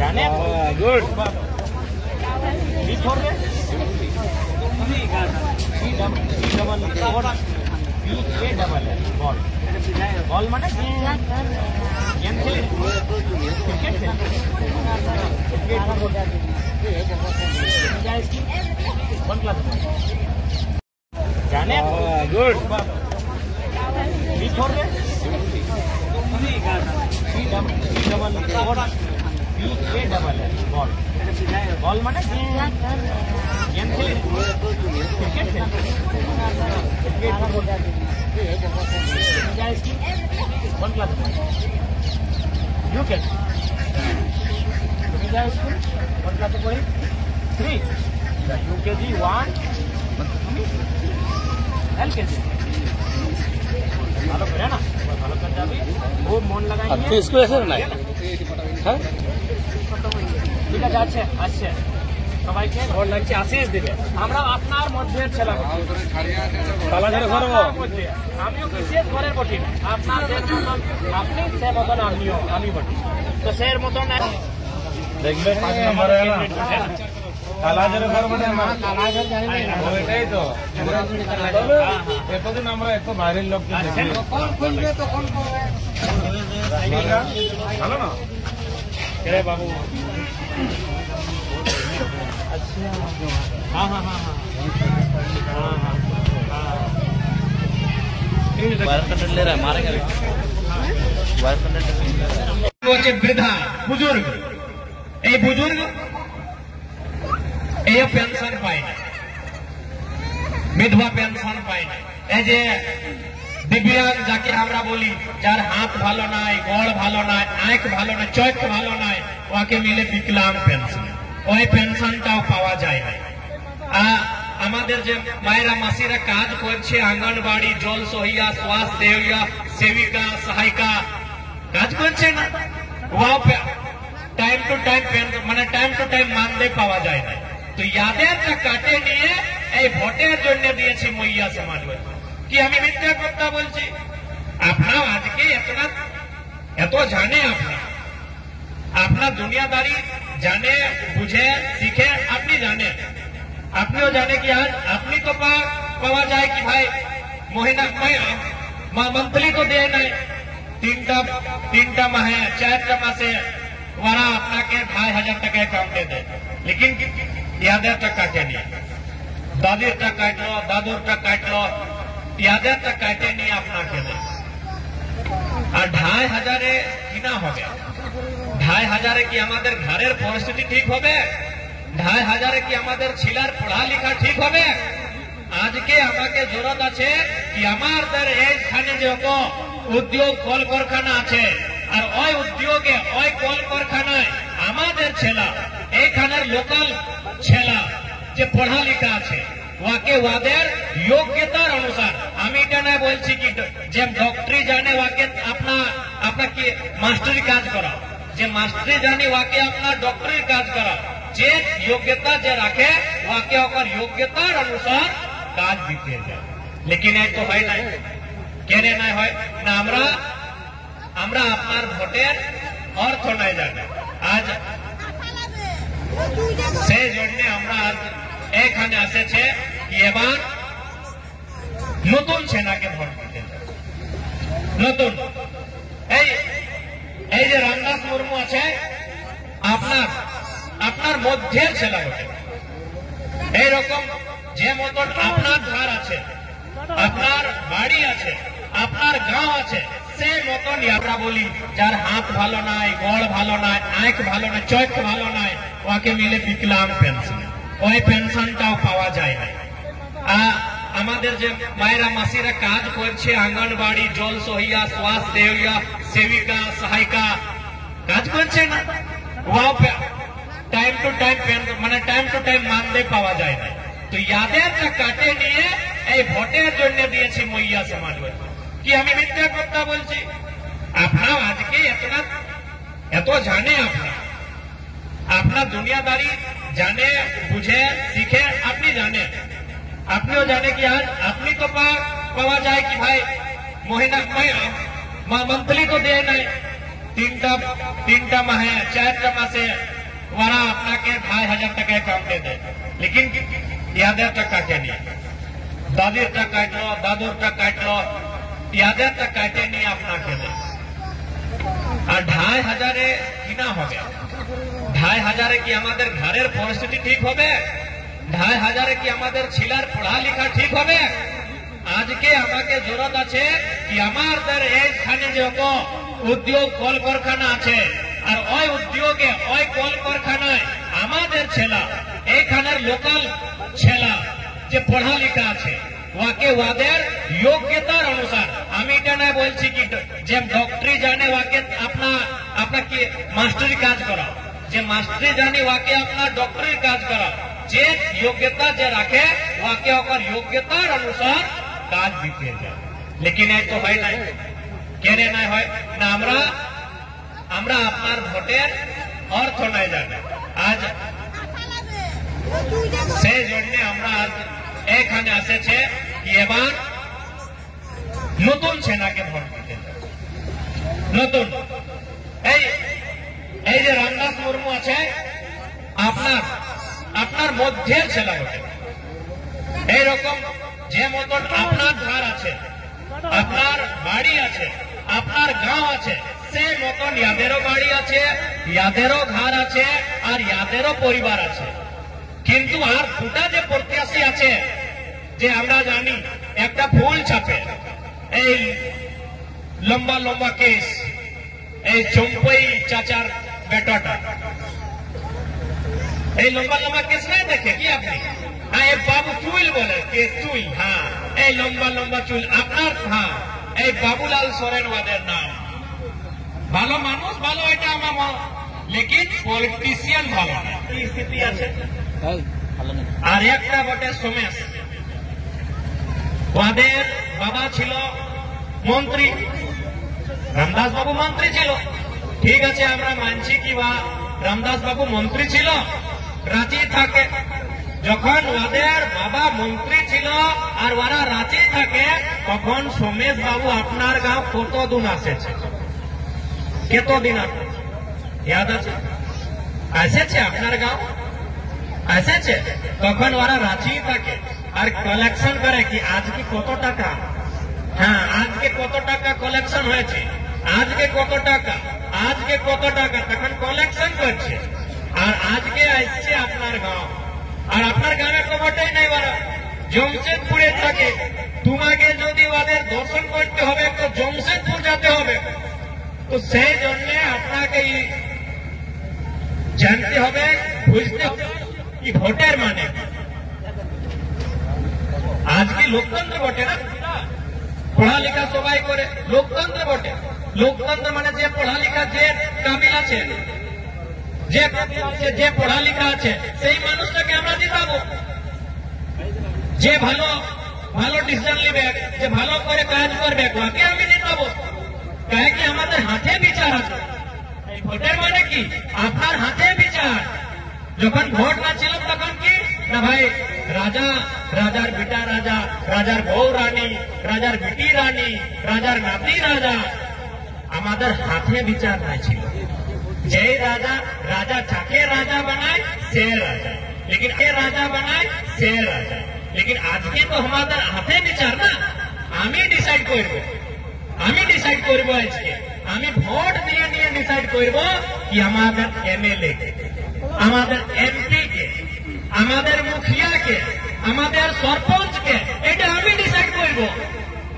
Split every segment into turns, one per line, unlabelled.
জানেন good B4 রে বল বল মানে গেম খেলে ক্রিকেট খেলে কোন ক্লাস জানেন গুড B4 রে বল বল মানে গেম খেলে ক্রিকেট খেলে কোন ক্লাস ইউকে তুমি যাও স্কুল কোন ক্লাসে পড়ি 3 ইউকেজি 1 এলকেজি ভালো করে না ভালো করে যাবি খুব মন লাগাই
আপনি স্কুল এসেছেন না হ্যাঁ
ঠিক আছে আছে আসছে সবাইকে ভোট লাগছে আশিস দিবে আমরা আপনার মধ্যে ছেলে আমিও বিশেষ ঘরের বটি আপনাদের মতন আপনি সে মতন আমিও আমি বটি তো সের মতন
দেখবে 5 নম্বরে না কালাজের ঘর বটে না কালাজের জানি না ওইটাই তো এতদিন আমরা এত বাইরের লোককে দেখি কোন খুলবে তো কোন করবে ভালো না
রে বাবু अच्छा हाँ हाँ हाँ हाँ
वायर कंटेंट ले रहा है मारेगा वायर कंटेंट
वृद्धा बुजुर्ग এই বুজুর্গ এই পেনশন পায় না বিধবা পেনশন পায় না এই যে দিব্যাঙ্গ যাকে আমরা বলি যার হাত ভালো নাই গড় ভালো নাই আঁখ ভালো নাই চোখ ভালো নাই ওকে মিলে বিকলাঙ্গ পেনশন ওই পেনশনটাও পাওয়া যায় না আমাদের যে মায়েরা মাসিরা কাজ করছে আঙ্গনবাড়ি জল সহিয়া স্বাস্থ্য সেবিকা সহায়িকা কাজ করছে না ওয়াও টাইম টু টাইম মানে টাইম টু টাইম মানদেয় পাওয়া যায় না তো ইয়াদেরটা কাটে নিয়ে এই ভোটের জন্য দিয়েছি মইয়া সমাজ কি আমি মিথ্যা কথা বলছি আপনার আজকে এত জানে আপনার দুনিয়াদারি জানে বুঝে শিখে আপনি জানেন আপনিও জানে কি আজ আপনি তো পাওয়া যায় কি ভাই মহিনা मंथली तो दे नहीं तीन माहे 4 मासे वाला अपना के 2500 टका अकाउंट दे लेकिन यादव तक काटे नहीं दादी तक काट लो दादू तक काट लो यादव तक काटे नहीं अपना के दे और 2500 किना हो गया 2500 की हमारे घरेर परिस्थिति ठीक हो गए 2500 की हमारे छिलार पढ़ा लिखा ठीक हो गए आज के हमारे जरूरत আছে कि हमारे এইখানে যত উদ্যোগ কলকারখানা আছে আর ওই উদ্যোগে ওই কলকারখানায় আমাদের ছেলা এইখানের লোকাল ছেলা যে পড়া লেখা আছে ওকে ওদের যোগ্যতার অনুসার আমি এটা না বলছি কি যে ডক্টরি জানে ওকে আপনা কি মাস্টারি কাজ করা যে মাস্টারি জানে ওকে আপনার ডক্টরি কাজ করা যে যোগ্যতা যে রাখে ওকে ওর যোগ্যতার অনুসার কাজ দিতে যায় लेकिन এই তো হয় না কেন না হয় না আমরা আপনার ভোটের অর্থ নাই জানি আজ সেই জন্য আমরা এখানে এসেছে কি এবার নতুন সেনাকে ভোট দিতে নতুন এই যে রামদাস মুর্মু আছে আপনার মধ্যের ছেলে বটে এইরকম যে মতন আপনার ধার আছে আপনার বাড়ি আছে আপনার গাঁও আছে সেই মতন আমরা বলি যার হাত ভালো নাই গড় ভালো নাই আঁখ ভালো নাই চোখ ভালো নাই ওকে মিলে বিকলাঙ্গ পেনশন ওই পেনশনটাও পাওয়া যায় না আমাদের যে মায়েরা মাসিরা কাজ করছে আঙ্গনবাড়ি জল সহিয়া স্বাস্থ্য সেবিকা সহায়িকা কাজ করছে না ওয়াও টাইম টু টাইম মানে টাইম টু টাইম মানদেয় পাওয়া যায় না তো ইয়াদেরটা কাটে নিয়ে এই ভোটের জন্য দিয়েছি মইয়া সমাজ কি আমি মিথ্যা কথা বলছি আপনার আজকে এত জানে আপনার দুনিয়াদারি জানে বুঝে শিখে আপনি জানেন আপনিও জানে কি আজ আপনি তো পাওয়া যায় কি ভাই মহিনা मंथली तो दे नहीं तीनटा माहे 4टा मासे वारा আপনাকে 2500 টাকায় কামতে দেয় लेकिन ইয়াদের টাকা কেন দাদির টাকা কাটলো দাদুর টাকা কাটলো ইয়াদের টাকা কাটে নিয়ে আপনাকে দেয় আর 2500 কিনা হবে 2500 কি আমাদের ঘরের পরিস্থিতি ঠিক হবে 2500 কি আমাদের ছেলের পড়ালেখা ঠিক হবে আজকে আমাকে জরুরত আছে কি আমাদের এইখানে যত উদ্যোগ কলকারখানা আছে আর ওই উদ্যোগে ওই কলকারখানায় আমাদের ছেলা এইখানের লোকাল ছেলা যে পড়ালেখা আছে ওকে ওদের যোগ্যতার অনুসার আমি এটা না বলছি কি যে ডক্টরি জানে ওকে আপনাকে মাস্টারি কাজ করা যে মাস্টারি জানে ওকে আপনার ডক্টরি কাজ করা যে যোগ্যতা যে রাখে ওকে ওর যোগ্যতার অনুসার কাজ দিতে যায় लेकिन এই তো হয় না কেন না হয় না আমরা আপনার ভোটের অর্থ নাই জানি আজ সেই জন্য আমরা এখানে এসেছে কি এবার নতুন সেনাকে ভোট দিতে নতুন এই যে রামদাস মুর্মু আছে আপনার মধ্যের ছেলে বটে এইরকম যে মতন আপনার ঘর আছে আপনার বাড়ি আছে আপনার গাঁও আছে সেই মতন ইয়াদেরও বাড়ি আছে ইয়াদেরও ঘর আছে আর ইয়াদেরও পরিবার আছে কিন্তু আর দুটা যে প্রত্যাশী আছে যে আমরা জানি একটা ফুল ছাপে এই লম্বা লম্বা কেস এই চম্পই চাচার বেটাটা এই লম্বা লম্বা কেস নাই দেখে কি আপনি হ্যাঁ এই বাবু চুল বলে কেস চুল হ্যাঁ এই লম্বা লম্বা চুল আপনার হ্যাঁ এই বাবুলাল সোরেন ওদের নাম ভালো মানুষ ভালো এটা আমার লেকিন পলিটিশিয়ান ভালো না কি স্থিতি আছে আর একটা বটে সোমেশ ওদের বাবা ছিল মন্ত্রী রামদাস বাবু মন্ত্রী ছিল ঠিক আছে আমরা মানছি কি রামদাস বাবু মন্ত্রী ছিল রাঁচি থাকে যখন ওদের বাবা মন্ত্রী ছিল আর ওরা রাঁচি থাকে তখন সোমেশ বাবু আপনার গাঁও কতদিন আসেছে কতদিন ইয়াদ আছে এসেছে আপনার গাঁও এসেছে তখন ওরা রাঁচি থাকে আর কালেকশন করে কি আজকে কত টাকা হ্যাঁ আজকে কত টাকা কালেকশন হয়েছে আজকে কত টাকা আজকে কত টাকা তখন কালেকশন করছে আর আজকে আসছে আপনার গাঁও আর আপনার গ্রামে খবরটাই নাই ওরা জমশেদপুরে থাকে তোমাকে যদি ওদের দর্শন করতে হবে তো জমশেদপুর যেতে হবে তো সেই জন্য আপনাকে জানতে হবে বুঝতে হবে কি ভোটের মানে আজকে লোকতন্ত্র বটে না পড়ালেখা সবাই করে লোকতন্ত্র বটে লোকতন্ত্র মানে যে পড়ালেখা যে কাবিল আছে যে পড়ালেখা আছে সেই মানুষটাকে আমরা জিতাবো যে ভালো ভালো ডিসিশন নেবে যে ভালো করে কাজ করবে ওকে আমি জিতাবো কারণ কি আমাদের হাতে বিচার আছে এই ভোটের মানে কি আপনার হাতে বিচার যখন ভোট না ছিল তখন কি না ভাই রাজা রাজার বেটা রাজা রাজার বউ রানী রাজার বেটি রানী রাজার নাতি রাজা আমাদের হাতে বিচার নাই ছিল যে রাজা রাজা যাকে রাজা बनाए से राजा लेकिन ये राजा बनाए से राजा लेकिन आज के तो हमारे हाथे विचार ना আমি ডিসাইড করব আজকে আমি ভোট দিয়ে নিয়ে ডিসাইড করব কি আমাদের এমএলএ কে আমাদের এমপি কে আমাদের মুখিয়া কে আমাদের সরপঞ্চ কে এটা আমি ডিসাইড করব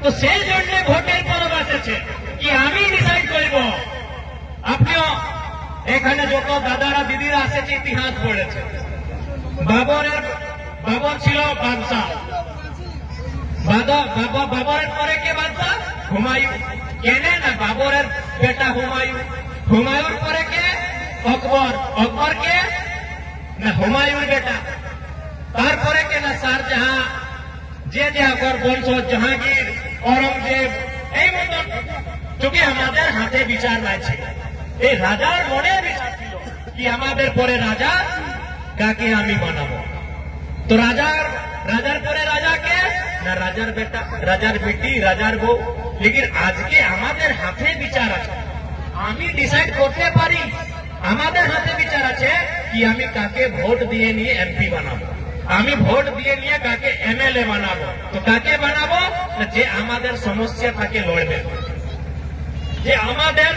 তো সেই জন্য ভোটের পরব এসেছে কি আমি ডিসাইড করব আপনিও এখানে যত দাদারা দিদিরা এসেছে ইতিহাস পড়েছে বাবর ছিল বাদশাহ বাবরের পরে কে বাদশাহ হুমায়ুন কেনে না বাবরের বেটা হুমায়ুন পরে কে অকবর কে না হুমায়ুন বেটা তারপরে কে না শাহজাহান যে আকবর বংশ জাহাঙ্গীর औरंगजेब এই মতন চোখে আমাদের হাতে বিচার নাই ছিল এই রাজার মনে বিচার ছিল কি আমাদের পরে রাজা কাকে আমি বানাবো তো রাজার পরে রাজা কে না রাজার বেটা রাজার বেটি রাজার বউ लेकिन আজকে আমাদের হাতে বিচার আছে আমি ডিসাইড করতে পারি, আমাদের হাতে বিচার আছে কি আমি কাকে ভোট দিয়ে নিয়ে এমপি বানাবো, আমি ভোট দিয়ে নিয়ে কাকে এমএলএ বানাবো। তো কাকে বানাবো? যে আমাদের সমস্যা থাকে লড়বে, যে আমাদের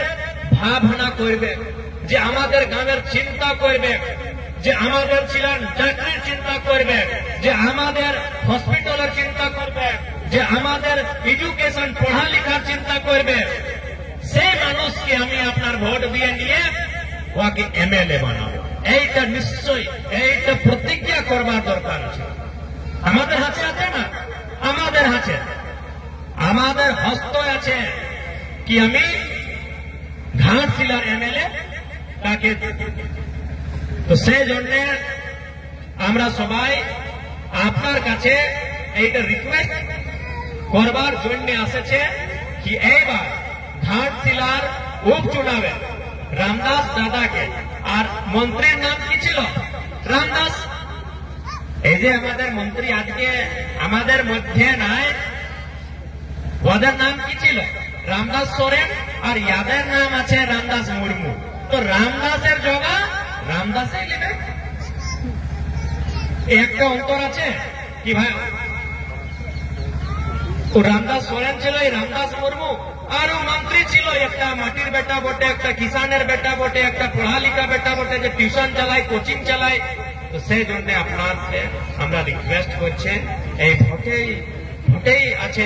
ভাবনা করবে, যে আমাদের গ্রামের চিন্তা করবে, যে আমাদের ছিলেন চাকরির চিন্তা করবে, যে আমাদের হসপিটালের চিন্তা করবে, যে আমাদের এডুকেশন পড়ালেখার চিন্তা করবে, সেই মানুষকে আমি আপনার ভোট দিয়ে নিয়ে ওকে এমএলএ বানাবো। এইটা নিশ্চয়ই, এইটা প্রতিজ্ঞা করবার দরকার আছে। আমাদের হাতে আছে না, আমাদের হাতে, আমাদের হস্ত আছে কি আমি ঘাটশিলার এমএলএ তাকে। তো সেই জন্য আমরা সবাই আপনার কাছে এইটা রিকোয়েস্ট করবার জন্য আসেছে কি এইবার ঘাটশিলার উপচুনাবে রামদাস দাদাকে, আর মন্ত্রীর নাম কি ছিল? রামদাস। এই যে আমাদের মন্ত্রী আজকে আমাদের মধ্যে নাই, ওদের নাম কি ছিল? রামদাস সোরেন, আর ইয়াদের নাম আছে রামদাস মুর্মু। তো রামদাসের জগা রামদাসই নেবে, একটা অন্তর আছে কি ভাই? তো রামদাস সোরেন ছিল, এই রামদাস মুর্মু, আর ও মন্ত্রী ছিল একটা মাটির বেটা বটে, একটা কিষানের বেটা বটে, একটা পড়ালিখা বেটা বটে, যে টিউশন চালায়, কোচিং চালায়। তো সেই জন্য আপনার আমরা রিকোয়েস্ট করছে এই ভোটেই আছে।